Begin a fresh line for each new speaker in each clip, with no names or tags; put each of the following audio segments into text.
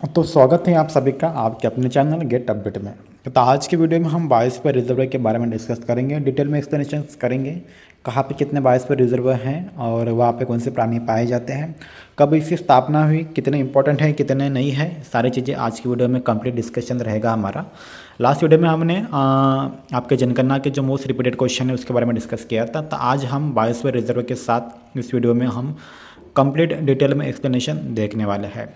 तो स्वागत है आप सभी का आपके अपने चैनल गेट अपडेट में। तो आज की वीडियो में हम बायोस्फीयर रिजर्व के बारे में डिस्कस करेंगे, डिटेल में एक्सप्लेनेशन करेंगे कहाँ पे कितने बायोस्फीयर रिजर्व हैं और वहाँ पे कौन से प्राणी पाए जाते हैं, कब इसकी स्थापना हुई, कितने इंपॉर्टेंट है कितने नहीं है, सारी चीज़ें आज की वीडियो में कंप्लीट डिस्कशन रहेगा हमारा। लास्ट वीडियो में हमने आपके जनगणना के जो मोस्ट रिपीटेड क्वेश्चन है उसके बारे में डिस्कस किया था। तो आज हम बायोस्फीयर रिजर्व के साथ इस वीडियो में हम कंप्लीट डिटेल में एक्सप्लेनेशन देखने वाले हैं।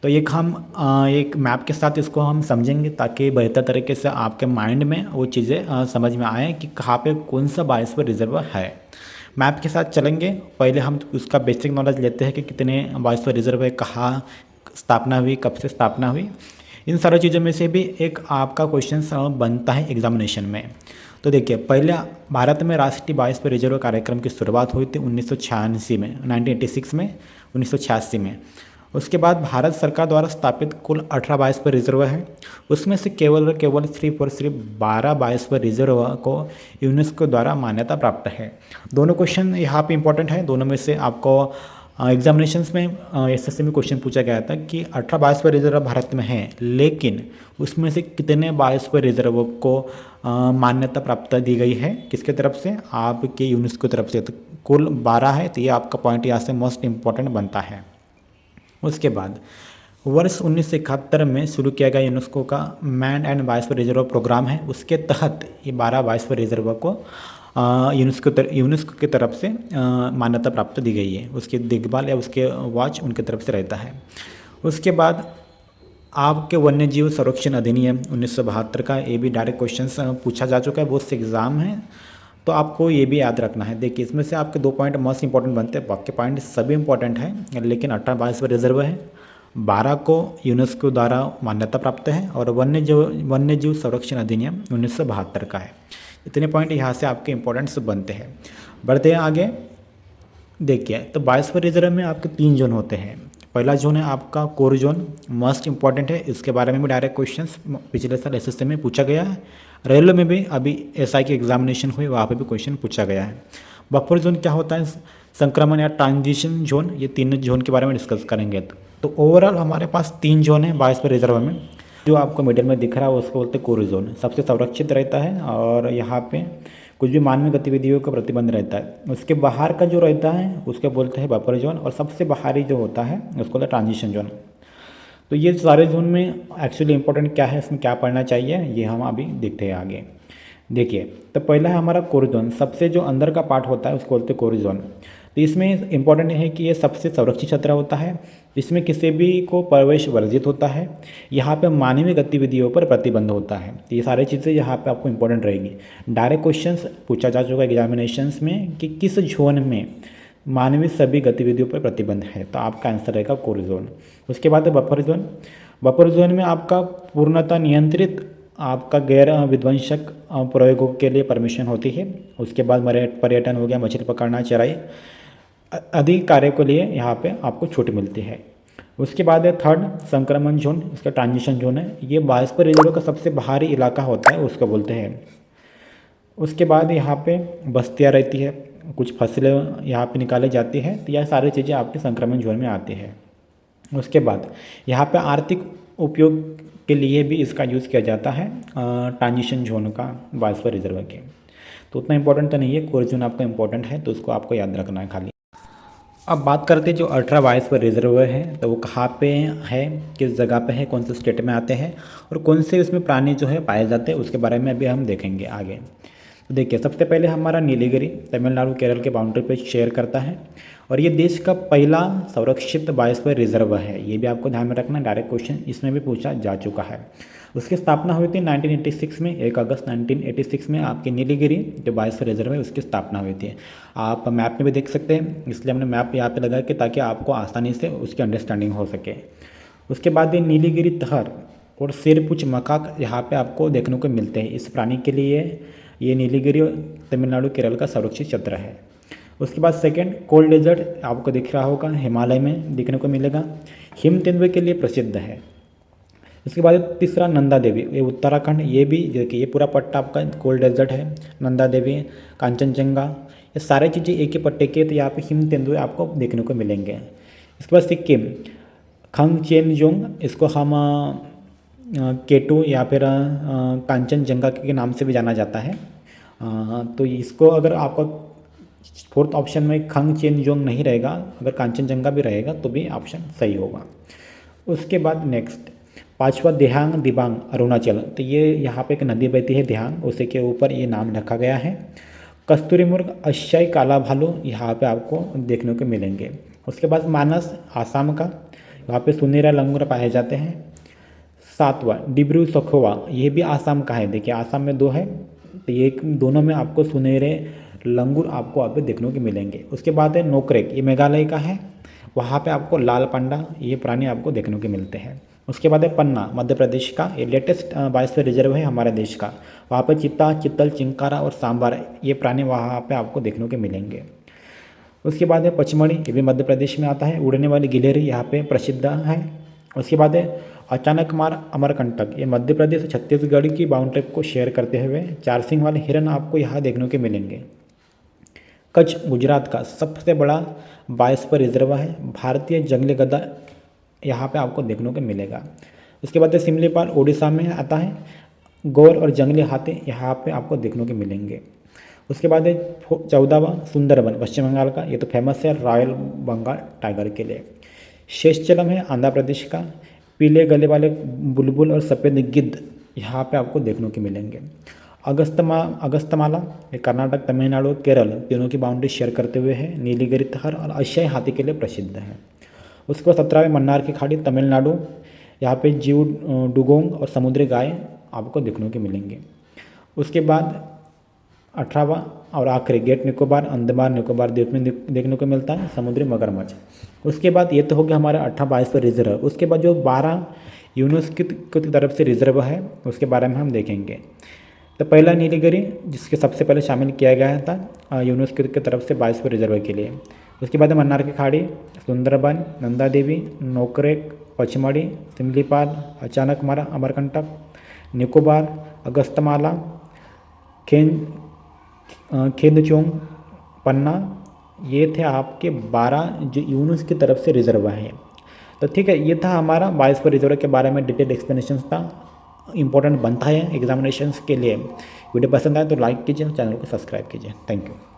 तो एक मैप के साथ इसको हम समझेंगे ताकि बेहतर तरीके से आपके माइंड में वो चीज़ें समझ में आए कि कहाँ पे कौन सा बायोस्फीयर रिजर्व है। मैप के साथ चलेंगे, पहले हम उसका बेसिक नॉलेज लेते हैं कि कितने बायोस्फीयर रिजर्व है, कहाँ स्थापना हुई, कब से स्थापना हुई। इन सारी चीज़ों में से भी एक आपका क्वेश्चन बनता है एग्जामिनेशन में। तो देखिए, पहले भारत में राष्ट्रीय बायोस्फीयर रिजर्व कार्यक्रम की शुरुआत हुई थी 1986 में, 1986 में, 1986 में। उसके बाद भारत सरकार द्वारा स्थापित कुल 18 बायोस्फीयर रिजर्व है। उसमें से केवल सिर्फ 12 बायोस्फीयर रिजर्व को यूनेस्को द्वारा मान्यता प्राप्त है। दोनों क्वेश्चन यहाँ पे इंपॉर्टेंट है। दोनों में से आपको एग्जामिनेशंस में एसएससी में क्वेश्चन पूछा गया था कि 18 बायोस्फीयर रिजर्व भारत में हैं, लेकिन उसमें से कितने बायोस्फीयर रिजर्व को मान्यता प्राप्त दी गई है, किसके तरफ से? आपके यूनेस्को तरफ से। तो कुल 12 है, तो ये आपका पॉइंट यहाँ से मोस्ट इंपॉर्टेंट बनता है। उसके बाद वर्ष 1971 में शुरू किया गया यूनेस्को का man and biosphere reserve programme है। उसके तहत ये 12 बायोस्फीयर रिजर्व को यूनेस्को की तरफ से मान्यता प्राप्त दी गई है। उसकी देखभाल या उसके वॉच उनकी तरफ से रहता है। उसके बाद आपके वन्य जीव संरक्षण अधिनियम 1972 का, ये भी डायरेक्ट क्वेश्चन पूछा जा चुका है, बहुत से एग्जाम है, तो आपको ये भी याद रखना है। देखिए, इसमें से आपके 2 पॉइंट मोस्ट इंपॉर्टेंट बनते हैं, बाकी पॉइंट सभी इंपॉर्टेंट हैं, लेकिन 18 बायोस्फीयर रिजर्व है, 12 को यूनेस्को द्वारा मान्यता प्राप्त है और वन्य जीव संरक्षण अधिनियम 1972 का है। इतने पॉइंट यहाँ से आपके इंपॉर्टेंट्स बनते हैं। बढ़ते हैं आगे। देखिए, तो बायोस्फीयर रिजर्व में आपके 3 जोन होते हैं। पहला जोन है आपका कोर जोन, मोस्ट इंपॉर्टेंट है, इसके बारे में भी डायरेक्ट क्वेश्चंस पिछले साल एसएससी में पूछा गया है। रेलवे में भी अभी एसआई की एग्जामिनेशन हुई, वहाँ पे भी क्वेश्चन पूछा गया है। बफर जोन क्या होता है? संक्रमण या ट्रांजिशन जोन, ये 3 जोन के बारे में डिस्कस करेंगे। तो ओवरऑल हमारे पास 3 जोन है बायोस्फीयर रिजर्व में। जो आपको मिडिल में दिख रहा है उसको बोलते हैं कोर जोन, सबसे संरक्षित रहता है और यहाँ पे कुछ भी मानवीय गतिविधियों का प्रतिबंध रहता है। उसके बाहर का जो रहता है उसके बोलते हैं बफर जोन, और सबसे बाहरी जो होता है उसको बोलते हैं ट्रांजिशन जोन। तो ये सारे जोन में एक्चुअली इंपॉर्टेंट क्या है, इसमें क्या पढ़ना चाहिए, ये हम अभी देखते हैं आगे। देखिए, तो पहला है हमारा कोर जोन, सबसे जो अंदर का पार्ट होता है उसको बोलते हैं कोर जोन। तो इसमें इंपॉर्टेंट है कि ये सबसे संरक्षित क्षेत्र होता है, इसमें किसी भी को प्रवेश वर्जित होता है, यहाँ पे मानवीय गतिविधियों पर प्रतिबंध होता है। तो ये सारी चीज़ें यहाँ पे आपको इंपॉर्टेंट रहेगी। डायरेक्ट क्वेश्चंस पूछा जा चुका है एग्जामिनेशंस में कि किस जोन में मानवीय सभी गतिविधियों पर प्रतिबंध है, तो आपका आंसर रहेगा कोर जोन। उसके बाद है बफर जोन। बफर जोन में आपका पूर्णतः नियंत्रित आपका गैर विध्वंसक प्रयोगों के लिए परमिशन होती है। उसके बाद पर्यटन हो गया, मछली पकड़ना, चराई अधिक कार्य के लिए यहाँ पे आपको छूट मिलती है। उसके बाद है थर्ड संक्रमण जोन, इसका ट्रांजिशन जोन है, ये बायोस्फीयर रिजर्व का सबसे बाहरी इलाका होता है, उसको बोलते हैं। उसके बाद यहाँ पे बस्तियाँ रहती है, कुछ फसलें यहाँ पे निकाली जाती है, तो यह सारी चीज़ें आपके संक्रमण जोन में आती है। उसके बाद यहाँ पे आर्थिक उपयोग के लिए भी इसका यूज़ किया जाता है, ट्रांजिशन जोन का बायोस्फीयर रिजर्व के। तो उतना इंपॉर्टेंट तो नहीं है, कोर जोन आपका इंपॉर्टेंट है, तो उसको आपको याद रखना है खाली। अब बात करते हैं जो 18 बायोस्फीयर रिजर्व है, तो वो कहाँ पे है, किस जगह पे है, कौन से स्टेट में आते हैं और कौन से उसमें प्राणी जो है पाए जाते हैं, उसके बारे में अभी हम देखेंगे आगे। तो देखिए, सबसे पहले हमारा नीलगिरी तमिलनाडु केरल के बाउंड्री पे शेयर करता है और ये देश का पहला संरक्षित बायोस्फीयर रिजर्व है, ये भी आपको ध्यान में रखना। डायरेक्ट क्वेश्चन इसमें भी पूछा जा चुका है। उसकी स्थापना हुई थी 1986 में, 1 अगस्त 1986 में आपके नीलगिरी जो बायोस्फीयर रिजर्व है उसकी स्थापना हुई थी। आप मैप में भी देख सकते हैं, इसलिए हमने मैप यहाँ पे लगाया कि ताकि आपको आसानी से उसकी अंडरस्टैंडिंग हो सके। उसके बाद ये नीलगिरी तहर और सिरपुच मकाक यहाँ पे आपको देखने को मिलते हैं। इस प्राणी के लिए ये नीलगिरी तमिलनाडु केरल का संरक्षित क्षेत्र है। उसके बाद सेकंड कोल्ड डेजर्ट आपको दिख रहा होगा, हिमालय में दिखने को मिलेगा, हिम तेंदुए के लिए प्रसिद्ध है। इसके बाद तीसरा नंदा देवी, ये उत्तराखंड, ये भी देखिए ये पूरा पट्टा आपका कोल्ड डेजर्ट है। नंदा देवी, कांचनजंगा, ये सारी चीज़ें एक ही पट्टे के, तो यहाँ पे हिम तेंदुए आपको देखने को मिलेंगे। इसके बाद सिक्किम, खंगचेनजुंग, इसको हम केटू या फिर कांचनजंगा के नाम से भी जाना जाता है। तो इसको अगर आपका फोर्थ ऑप्शन में खंगचेनजुंग नहीं रहेगा, अगर कांचनजंगा भी रहेगा तो भी ऑप्शन सही होगा। उसके बाद नेक्स्ट पांचवा देहांग दिबांग अरुणाचल, तो ये यहाँ पे एक नदी बहती है देहांग, उसी के ऊपर ये नाम रखा गया है। कस्तूरी मुर्ग, एशियाई काला भालू यहाँ पे आपको देखने को मिलेंगे। उसके बाद मानस आसाम का, यहाँ पे सुनहरा लंगूर पाए जाते हैं। सातवां डिब्रू सखोवा, ये भी आसाम का है। देखिए आसाम में 2 है, तो ये दोनों में आपको सुनहरे लंगूर आपको वहाँ पे देखने को मिलेंगे। उसके बाद है नोकरेक, ये मेघालय का है, वहाँ पे आपको लाल पांडा ये प्राणी आपको देखने को मिलते हैं। उसके बाद है पन्ना, मध्य प्रदेश का, ये लेटेस्ट बायोस्फीयर रिजर्व है हमारे देश का। वहाँ पर चित्ता, चित्तल, चिंकारा और सांबर ये प्राणी वहाँ पे आपको देखने को मिलेंगे। उसके बाद है पचमढ़ी, ये भी मध्य प्रदेश में आता है, उड़ने वाली गिलहरी यहाँ पे प्रसिद्ध है। उसके बाद है अचानक मार अमरकंटक, ये मध्य प्रदेश और छत्तीसगढ़ की बाउंड्री को शेयर करते हुए 4 सींग वाले हिरन आपको यहाँ देखने को मिलेंगे। कच्छ गुजरात का सबसे बड़ा बायोस्फीयर रिजर्व है, भारतीय जंगली गधा यहाँ पे आपको देखने को मिलेगा। उसके बाद सिमलीपाल उड़ीसा में आता है, गौर और जंगली हाथी यहाँ पे आपको देखने को मिलेंगे। उसके बाद 14वां सुंदरबन पश्चिम बंगाल का, ये तो फेमस है रॉयल बंगाल टाइगर के लिए। शेषचलम है आंध्र प्रदेश का, पीले गले वाले बुलबुल और सफ़ेद गिद्ध यहाँ पे आपको देखने को मिलेंगे। अगस्तमाला ये कर्नाटक, तमिलनाडु, केरल तीनों की बाउंड्री शेयर करते हुए है, नीलगिरी थर और एशियाई हाथी के लिए प्रसिद्ध है। उसके बाद 17वें मन्नार की खाड़ी तमिलनाडु, यहाँ पे जीव डुगोंग और समुद्री गाय आपको देखने को मिलेंगे। उसके बाद 18वां और आखिरी ग्रेट निकोबार, अंडमान निकोबार द्वीप में देखने को मिलता है समुद्री मगरमच्छ। उसके बाद ये तो हो गया हमारा 18 बायोस्फीयर रिजर्व। उसके बाद जो 12 यूनेस्को की तरफ से रिजर्व है उसके बारे में हम देखेंगे। तो पहला नीलगिरी, जिसके सबसे पहले शामिल किया गया था यूनेस्को की तरफ से बायोस्फीयर रिजर्व के लिए। उसके बाद मन्नार की खाड़ी, सुंदरबन, नंदा देवी, नोकरेक, पचमढ़ी, सिमलीपाल, अचानक मारा अमरकंटक, निकोबार, अगस्तमाला, खेदचोंग, पन्ना, ये थे आपके 12 जो यूनेस्को की तरफ से रिजर्व हैं। तो ठीक है, ये था हमारा बायोस्फीयर रिजर्व के बारे में डिटेल एक्सप्लेनेशन था, इंपॉर्टेंट बनता है एग्जामिनेशंस के लिए। वीडियो पसंद आए तो लाइक कीजिए, चैनल को सब्सक्राइब कीजिए। Thank you.